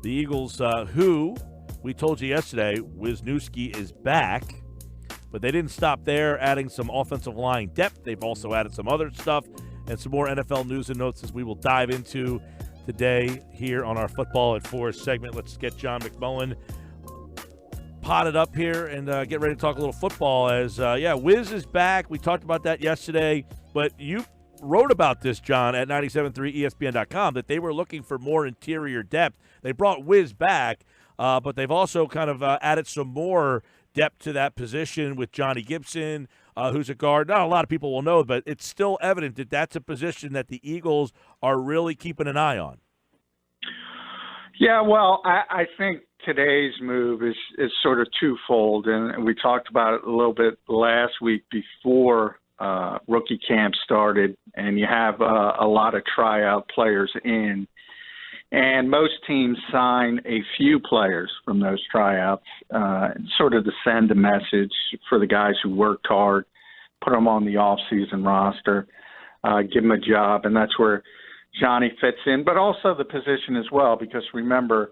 The Eagles, who we told you yesterday, Wisniewski is back, but they didn't stop there, adding some offensive line depth. They've also added some other stuff and some more NFL news and notes as we will dive into today here on our Football at 4 segment. Let's get John McMullen potted up here and get ready to talk a little football as, Wiz is back. We talked about that yesterday, but you wrote about this, John, at 97.3ESPN.com, that they were looking for more interior depth. They brought Wiz back, but they've also kind of added some more depth to that position with Johnny Gibson, who's a guard. Not a lot of people will know, but it's still evident that that's a position that the Eagles are really keeping an eye on. Yeah, well, I think today's move is sort of twofold, and we talked about it a little bit last week before rookie camp started, and you have a lot of tryout players in. And most teams sign a few players from those tryouts, sort of to send a message for the guys who worked hard, put them on the off-season roster, give them a job, and that's where Johnny fits in, but also the position as well, because remember,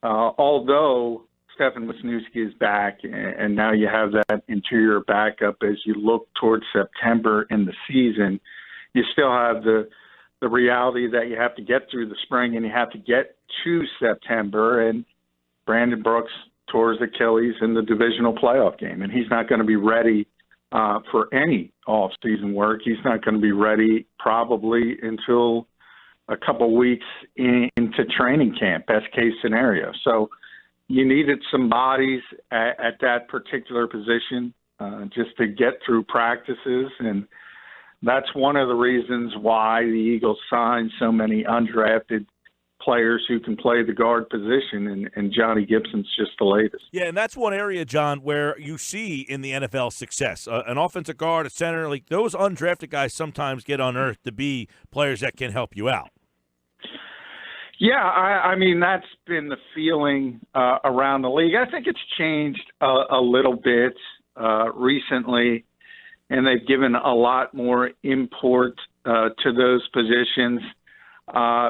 although Stefan Wisniewski is back, and now you have that interior backup as you look towards September in the season, you still have the reality that you have to get through the spring and you have to get to September. And Brandon Brooks tore his Achilles in the divisional playoff game, and he's not going to be ready for any off-season work. He's not going to be ready probably until a couple weeks into training camp, best case scenario. So you needed some bodies at that particular position just to get through practices, and that's one of the reasons why the Eagles signed so many undrafted players who can play the guard position, and Johnny Gibson's just the latest. Yeah, and that's one area, John, where you see in the NFL success. An offensive guard, a center, like those undrafted guys sometimes get unearthed to be players that can help you out. Yeah, I mean, that's been the feeling around the league. I think it's changed a little bit recently, and they've given a lot more import to those positions,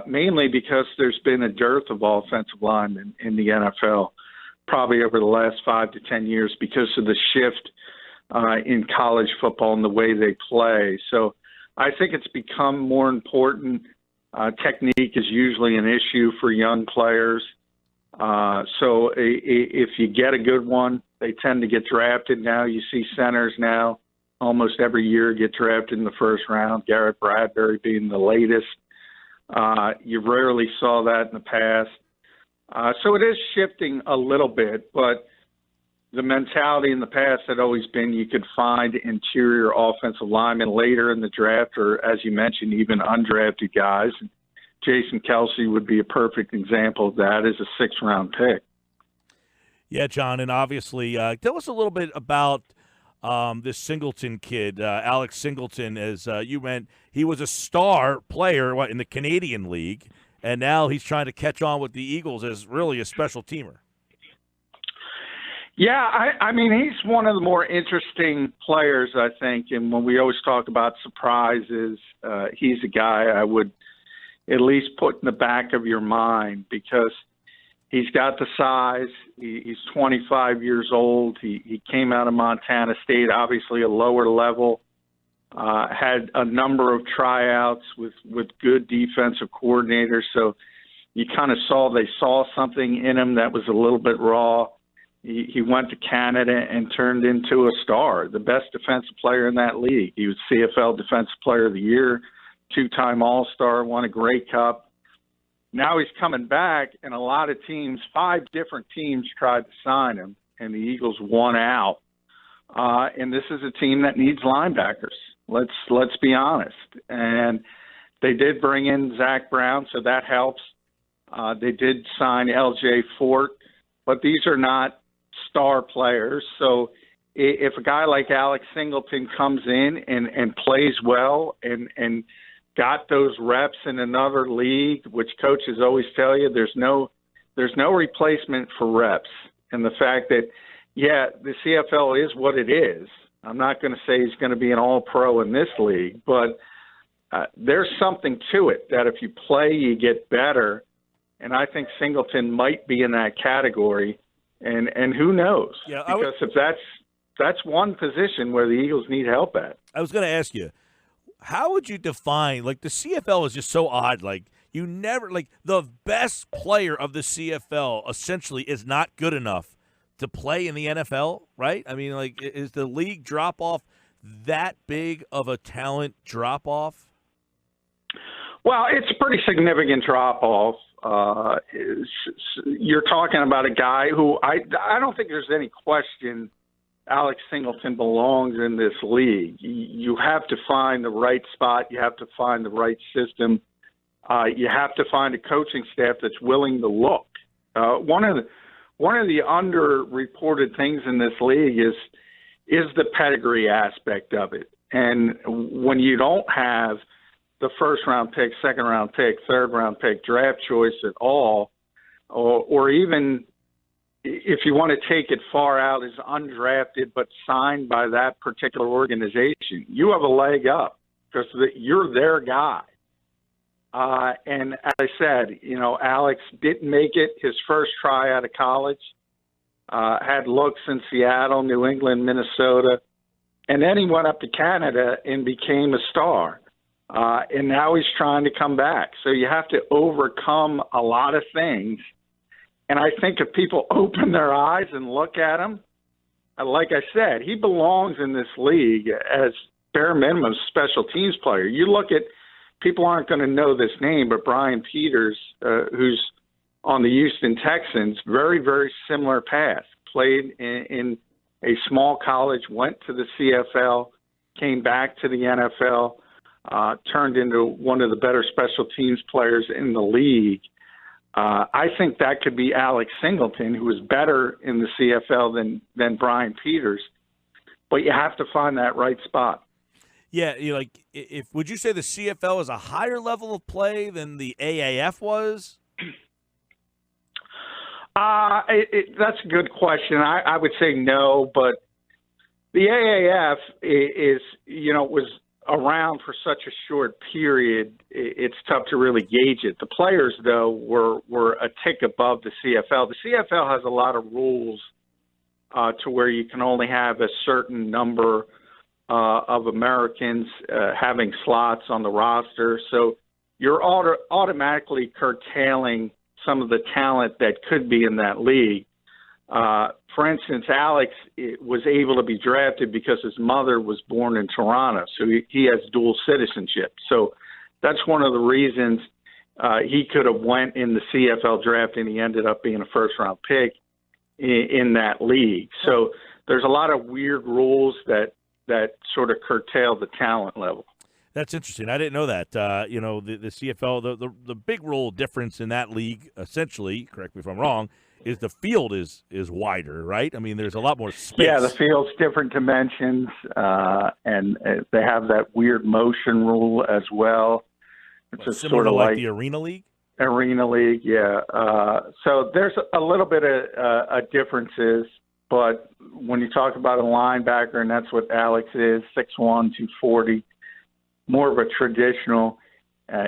mainly because there's been a dearth of offensive linemen in the NFL probably over the last 5 to 10 years because of the shift in college football and the way they play. So I think it's become more important. Technique is usually an issue for young players. So if you get a good one, they tend to get drafted now. You see centers now almost every year get drafted in the first round, Garrett Bradbury being the latest. You rarely saw that in the past. So it is shifting a little bit, but the mentality in the past had always been you could find interior offensive linemen later in the draft, or as you mentioned, even undrafted guys. Jason Kelsey would be a perfect example of that as a 6th-round pick. Yeah, John, and obviously tell us a little bit about this Singleton kid, Alex Singleton, as you meant. He was a star player in the Canadian League, and now he's trying to catch on with the Eagles as really a special teamer. Yeah, I mean, he's one of the more interesting players, I think, and when we always talk about surprises, he's a guy I would at least put in the back of your mind because he's got the size. He's 25 years old. He came out of Montana State, obviously a lower level, had a number of tryouts with good defensive coordinators, so you kind of they saw something in him that was a little bit raw. He went to Canada and turned into a star, the best defensive player in that league. He was CFL Defensive Player of the Year, 2-time All-Star, won a Grey Cup. Now he's coming back, and a lot of teams, 5 different teams tried to sign him, and the Eagles won out. And this is a team that needs linebackers. Let's be honest. And they did bring in Zach Brown, so that helps. They did sign L.J. Fort, but these are not star players. So if a guy like Alex Singleton comes in and plays well and got those reps in another league, which coaches always tell you there's no replacement for reps. And the fact that, the CFL is what it is. I'm not going to say he's going to be an all-pro in this league, but there's something to it that if you play, you get better. And I think Singleton might be in that category. And who knows? Yeah, because if that's one position where the Eagles need help at. I was going to ask you, how would you define, like, the CFL is just so odd. Like, you never, like, the best player of the CFL essentially is not good enough to play in the NFL, right? I mean, like, is the league drop-off that big of a talent drop-off? Well, it's a pretty significant drop-off. You're talking about a guy who I don't think there's any question Alex Singleton belongs in this league. You have to find the right spot. You have to find the right system. You have to find a coaching staff that's willing to look. One of the underreported things in this league is the pedigree aspect of it. And when you don't have the first-round pick, second-round pick, third-round pick, draft choice at all, or even if you want to take it far out as undrafted but signed by that particular organization, you have a leg up because you're their guy. And as I said, Alex didn't make it his first try out of college, had looks in Seattle, New England, Minnesota, and then he went up to Canada and became a star. And now he's trying to come back. So you have to overcome a lot of things. And I think if people open their eyes and look at him, like I said, he belongs in this league as bare minimum special teams player. You look at, people aren't going to know this name, but Brian Peters, who's on the Houston Texans, very, very similar path. Played in a small college, went to the CFL, came back to the NFL, turned into one of the better special teams players in the league. I think that could be Alex Singleton, who is better in the CFL than Brian Peters. But you have to find that right spot. Yeah, would you say the CFL is a higher level of play than the AAF was? That's a good question. I would say no, but the AAF was around for such a short period. It's tough to really gauge it. The players, though, were a tick above the CFL. The CFL has a lot of rules to where you can only have a certain number of Americans having slots on the roster. So you're automatically curtailing some of the talent that could be in that league. For instance, Alex was able to be drafted because his mother was born in Toronto, so he has dual citizenship. So that's one of the reasons he could have went in the CFL draft, and he ended up being a first-round pick in that league. So there's a lot of weird rules that sort of curtail the talent level. That's interesting. I didn't know that. The CFL, the big rule difference in that league, essentially, correct me if I'm wrong, is the field is wider, right? I mean, there's a lot more space. Yeah, the field's different dimensions, and they have that weird motion rule as well. It's just similar sort of like the Arena League? Arena League, yeah. So there's a little bit of differences, but when you talk about a linebacker, and that's what Alex is, 6'1", 240, more of a traditional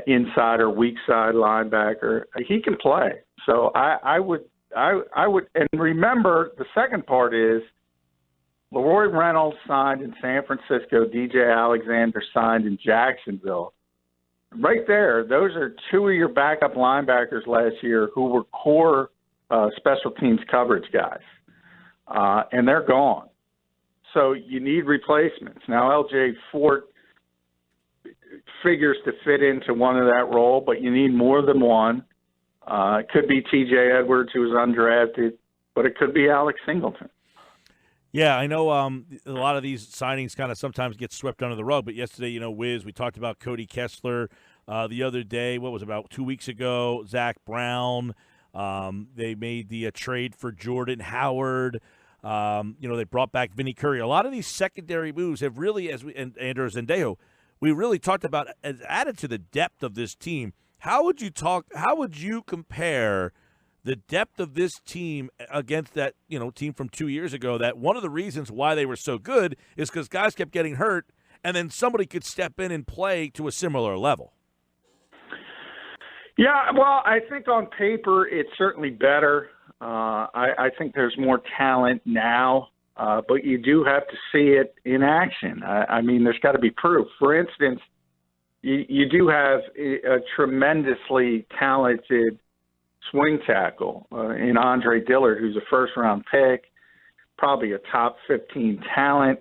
inside or weak side linebacker, he can play. So I would, and remember the second part is Leroy Reynolds signed in San Francisco, DJ Alexander signed in Jacksonville. Right there, those are two of your backup linebackers last year who were core special teams coverage guys, and they're gone. So you need replacements. Now L.J. Fort figures to fit into one of that role, but you need more than one. It could be T.J. Edwards, who was undrafted, but it could be Alex Singleton. Yeah, I know a lot of these signings kind of sometimes get swept under the rug, but yesterday, Wiz, we talked about Cody Kessler. The other day, what was it, about 2 weeks ago, Zach Brown. They made the trade for Jordan Howard. They brought back Vinny Curry. A lot of these secondary moves have really, and Andrew Zendejo, we really talked about, added to the depth of this team. How would you compare the depth of this team against that, team from 2 years ago, that one of the reasons why they were so good is because guys kept getting hurt and then somebody could step in and play to a similar level? Yeah, well, I think on paper it's certainly better. I think there's more talent now, but you do have to see it in action. I mean, there's got to be proof. For instance, you do have a tremendously talented swing tackle in Andre Dillard, who's a first-round pick, probably a top 15 talent,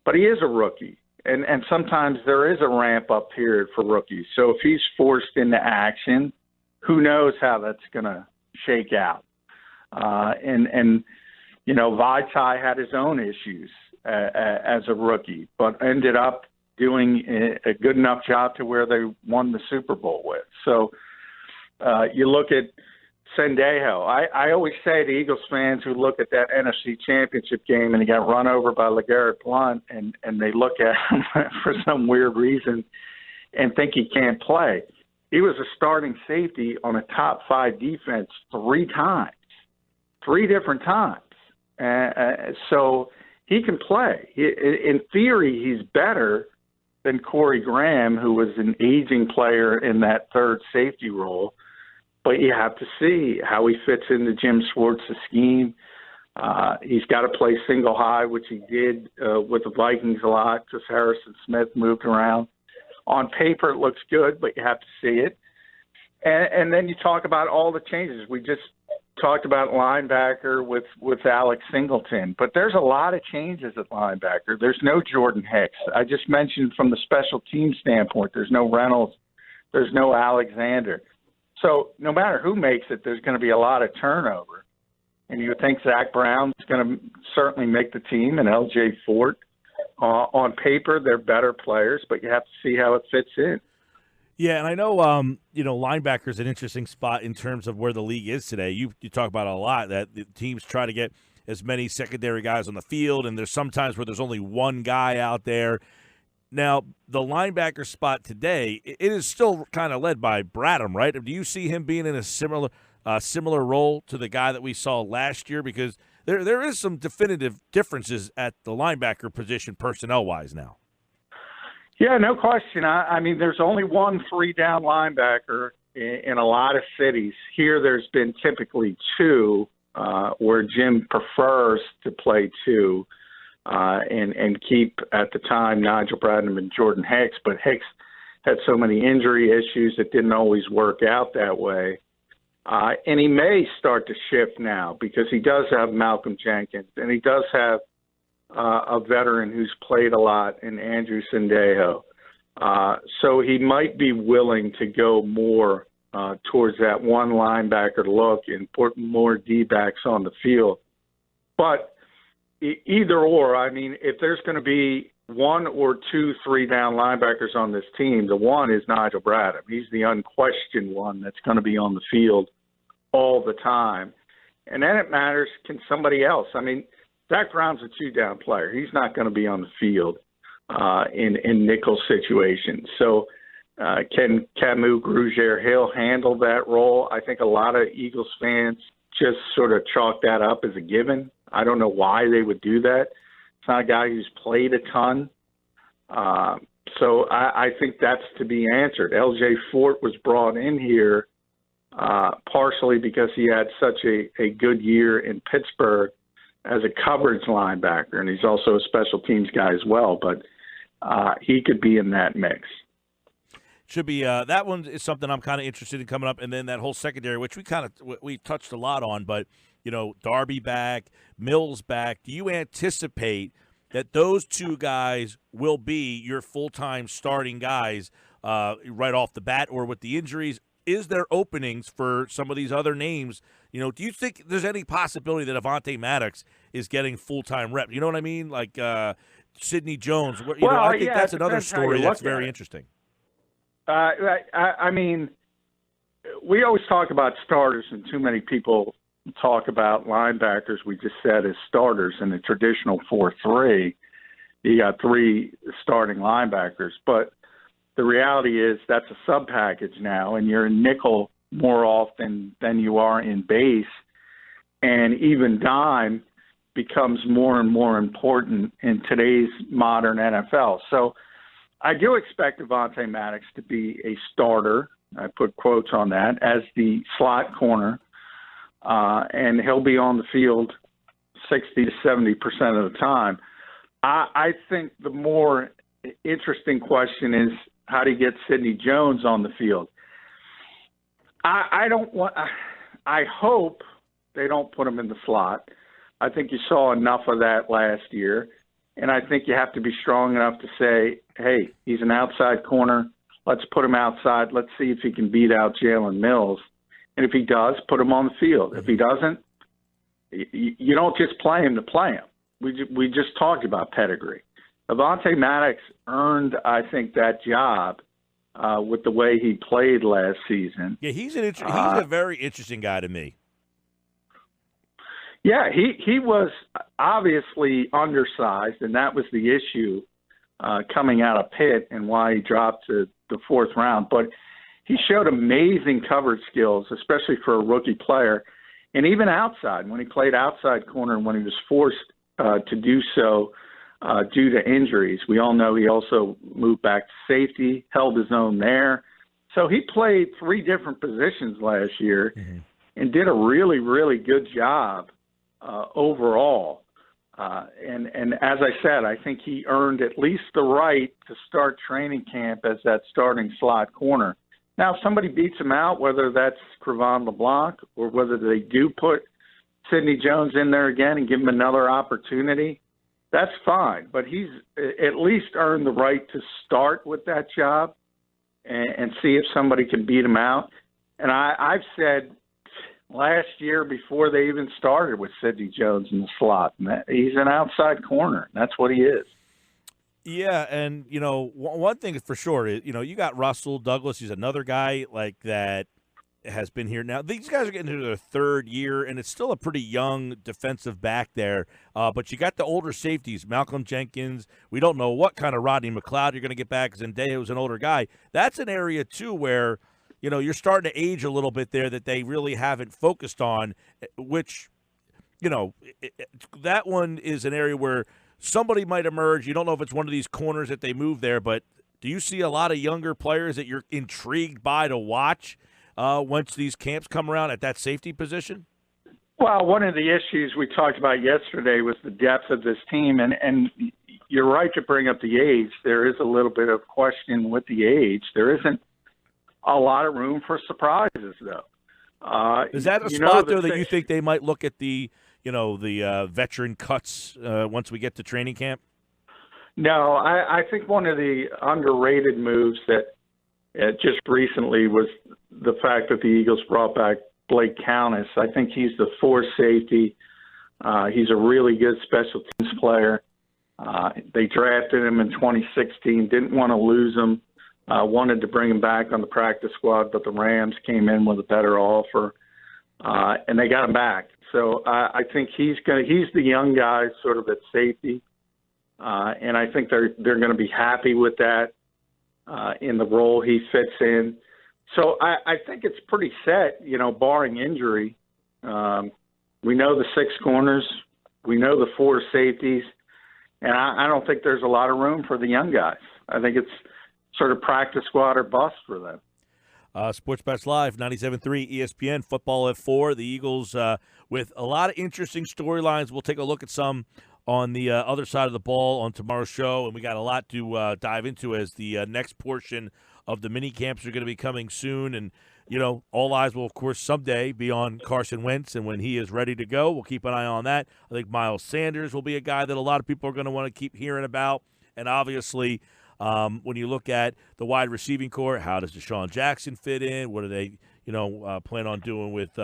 but he is a rookie. And sometimes there is a ramp-up period for rookies. So if he's forced into action, who knows how that's going to shake out. And you know, Vaitai had his own issues as a rookie, but ended up doing a good enough job to where they won the Super Bowl with. So you look at Sendejo. I always say to Eagles fans who look at that NFC Championship game and he got run over by LeGarrette Blount and they look at him for some weird reason and think he can't play. He was a starting safety on a top 5 defense 3 different times. So he can play. In theory, he's better than Corey Graham, who was an aging player in that third safety role. But you have to see how he fits into Jim Schwartz's scheme. He's got to play single high, which he did with the Vikings a lot because Harrison Smith moved around. On paper, it looks good, but you have to see it. And then you talk about all the changes. We just talked about linebacker with Alex Singleton, but there's a lot of changes at linebacker. There's no Jordan Hicks. I just mentioned from the special team standpoint, there's no Reynolds, there's no Alexander. So no matter who makes it, there's going to be a lot of turnover. And you would think Zach Brown's going to certainly make the team, and L.J. Fort. On paper, they're better players, but you have to see how it fits in. Yeah, and I know, linebacker is an interesting spot in terms of where the league is today. You talk about it a lot, that the teams try to get as many secondary guys on the field, and there's sometimes where there's only one guy out there. Now, the linebacker spot today, it is still kind of led by Bradham, right? Do you see him being in a similar role to the guy that we saw last year? Because there is some definitive differences at the linebacker position personnel-wise now. Yeah, no question. I mean, there's only one 3-down linebacker in a lot of cities. Here there's been typically 2, where Jim prefers to play 2 and keep, at the time, Nigel Bradham and Jordan Hicks. But Hicks had so many injury issues, it didn't always work out that way. And he may start to shift now because he does have Malcolm Jenkins, and he does have a veteran who's played a lot in Andrew Sendejo. So he might be willing to go more towards that one linebacker look and put more D-backs on the field. But either or, I mean, if there's going to be 1 or 2 3-down linebackers on this team, the one is Nigel Bradham. He's the unquestioned one that's going to be on the field all the time. And then it matters, can somebody else? I mean, Zach Brown's a 2-down player. He's not going to be on the field in nickel situations. So can Camus Grugier-Hill handle that role? I think a lot of Eagles fans just sort of chalk that up as a given. I don't know why they would do that. It's not a guy who's played a ton. So I think that's to be answered. L.J. Fort was brought in here partially because he had such a good year in Pittsburgh as a coverage linebacker, and he's also a special teams guy as well, but he could be in that mix. Should be that one is something I'm kind of interested in coming up, and then that whole secondary, which we touched a lot on, but Darby back, Mills back. Do you anticipate that those 2 guys will be your full-time starting guys right off the bat, or with the injuries? Is there openings for some of these other names? Do you think there's any possibility that Avonte Maddox is getting full-time rep? You know what I mean? Like Sidney Jones. I think that's another story that's very interesting. I mean, we always talk about starters, and too many people talk about linebackers, we just said, as starters in the traditional 4-3. You got 3 starting linebackers. But the reality is that's a sub-package now, and you're in nickel more often than you are in base. And even dime becomes more and more important in today's modern NFL. So I do expect Avonte Maddox to be a starter I put quotes on that, as the slot corner, and he'll be on the field 60 to 70% of the time. I think the more interesting question is, how do you get Sidney Jones on the field? I hope they don't put him in the slot. I think you saw enough of that last year, and I think you have to be strong enough to say, hey, he's an outside corner. Let's put him outside. Let's see if he can beat out Jalen Mills. And if he does, put him on the field. If he doesn't, you don't just play him to play him. We just talked about pedigree. Avonte Maddox earned, I think, that job with the way he played last season. Yeah, he's a very interesting guy to me. Yeah, he was obviously undersized, and that was the issue coming out of Pitt and why he dropped to the fourth round. But he showed amazing coverage skills, especially for a rookie player, and even outside, when he played outside corner and when he was forced to do so due to injuries. We all know he also moved back to safety, held his own there. So he played three different positions last year and did a really, really good job overall. And as I said, I think he earned at least the right to start training camp as that starting slot corner. Now, if somebody beats him out, whether that's Cre'Von LeBlanc or whether they do put Sidney Jones in there again and give him another opportunity, that's fine. But he's at least earned the right to start with that job and see if somebody can beat him out. And I've said last year, before they even started with Sidney Jones in the slot, he's an outside corner. That's what he is. Yeah, and, one thing for sure is, you got Russell Douglas. He's another guy like that has been here now. These guys are getting into their third year, and it's still a pretty young defensive back there. But you got the older safeties, Malcolm Jenkins. We don't know what kind of Rodney McLeod you're going to get back. Zendaya was an older guy. That's an area, too, where, you're starting to age a little bit there that they really haven't focused on, which, that one is an area where somebody might emerge. You don't know if it's one of these corners that they move there, but do you see a lot of younger players that you're intrigued by to watch once these camps come around at that safety position? Well, one of the issues we talked about yesterday was the depth of this team, and you're right to bring up the age. There is a little bit of question with the age. There isn't a lot of room for surprises, though. Is that a spot, though, that you think they might look at the veteran cuts once we get to training camp? No, I think one of the underrated moves that just recently was the fact that the Eagles brought back Blake Countess. I think he's the fourth safety. He's a really good special teams player. They drafted him in 2016, didn't want to lose him, wanted to bring him back on the practice squad, but the Rams came in with a better offer, and they got him back. So I think he's the young guy sort of at safety, and I think they're going to be happy with that in the role he fits in. So I think it's pretty set, barring injury. We know the six corners, we know the four safeties, and I don't think there's a lot of room for the young guys. I think it's sort of practice squad or bust for them. Sports Best Live, 97.3 ESPN, football at 4. The Eagles with a lot of interesting storylines. We'll take a look at some on the other side of the ball on tomorrow's show, and we got a lot to dive into as the next portion of the mini camps are going to be coming soon. And, all eyes will, of course, someday be on Carson Wentz, and when he is ready to go, we'll keep an eye on that. I think Miles Sanders will be a guy that a lot of people are going to want to keep hearing about. And obviously, when you look at the wide receiving core, how does Deshaun Jackson fit in? What do they, plan on doing with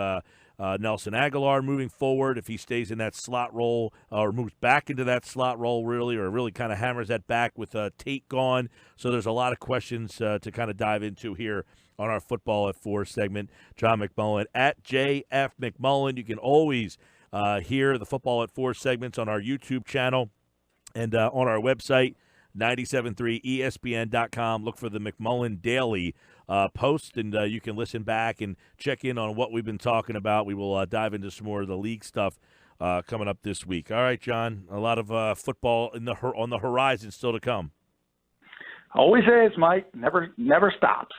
Nelson Aguilar moving forward, if he stays in that slot role or moves back into that slot role or really kind of hammers that back with Tate gone. So there's a lot of questions to kind of dive into here on our Football at 4 segment. John McMullen at JF McMullen. You can always hear the Football at 4 segments on our YouTube channel and on our website, 973ESPN.com. Look for the McMullen Daily post, and you can listen back and check in on what we've been talking about. We will dive into some more of the league stuff coming up this week. All right, John, a lot of football on the horizon still to come. Always is, Mike. Never stops.